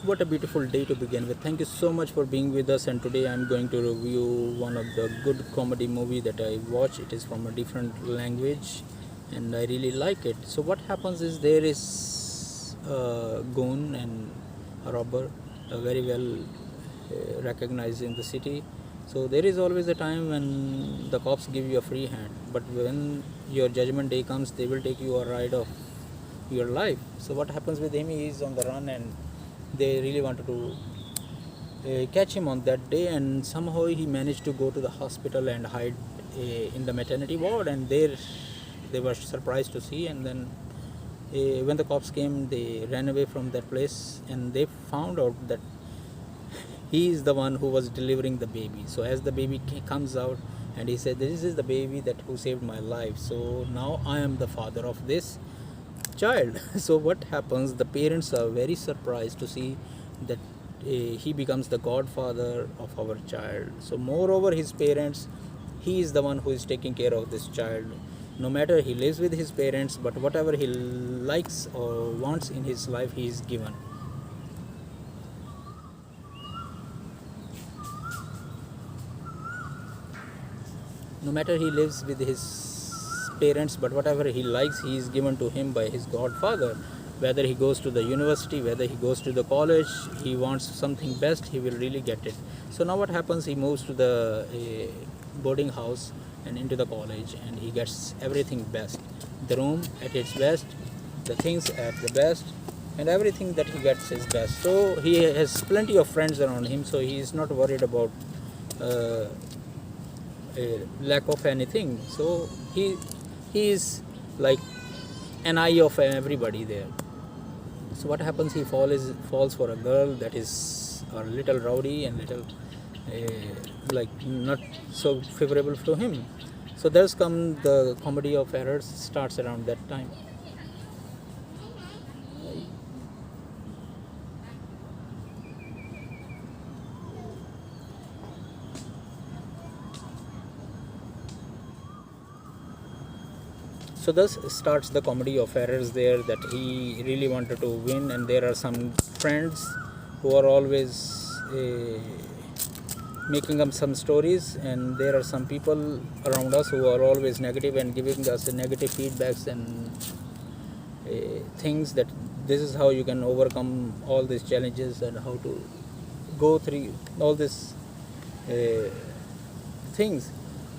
What a beautiful day to begin with. Thank you so much for being with us. And today I'm going to review one of the good comedy movie that I watch. It is from a different language, and I really like it. So what happens is there is a goon and a robber, very well recognized in the city. So there is always a time when the cops give you a free hand, but when your judgment day comes, they will take you a ride of your life. So what happens with him? He is on the run, and they really wanted to catch him on that day, and somehow he managed to go to the hospital and hide in the maternity ward, and there they were surprised to see. And then when the cops came, they ran away from that place, and they found out that he is the one who was delivering the baby. So as the baby comes out, and he said, this is the baby that who saved my life, so now I am the father of this child. So what happens, the parents are very surprised to see that he becomes the godfather of our child. So moreover, his parents, he is the one who is taking care of this child. No matter he lives with his parents, but whatever he likes or wants in his life, he is given. No matter he lives with his parents, but whatever he likes, he is given to him by his godfather. Whether he goes to the university, whether he goes to the college, he wants something best, he will really get it. So now what happens, he moves to the boarding house and into the college, and he gets everything best, the room at its best, the things at the best, and everything that he gets is best. So he has plenty of friends around him, so he is not worried about a lack of anything. So he is like an eye of everybody there. So what happens, he falls for a girl that is a little rowdy and little like not so favorable to him. So there's come the comedy of errors starts around that time. So thus starts the comedy of errors there, that he really wanted to win, and there are some friends who are always making up some stories, and there are some people around us who are always negative and giving us negative feedbacks and things that this is how you can overcome all these challenges and how to go through all these things.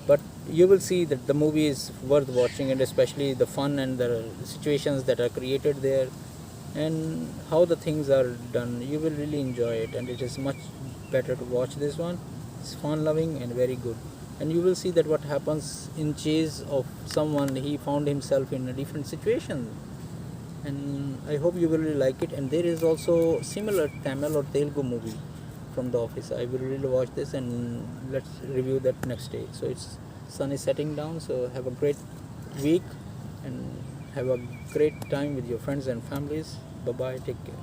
But you will see that the movie is worth watching, and especially the fun and the situations that are created there and how the things are done. You will really enjoy it, and it is much better to watch this one. It's fun loving and very good. And you will see that what happens in chase of someone, he found himself in a different situation, and I hope you will really like it. And there is also similar Tamil or Telugu movie from the office. I will really watch this, and let's review that next day. So it's sun is setting down, so have a great week and have a great time with your friends and families. Bye bye, take care.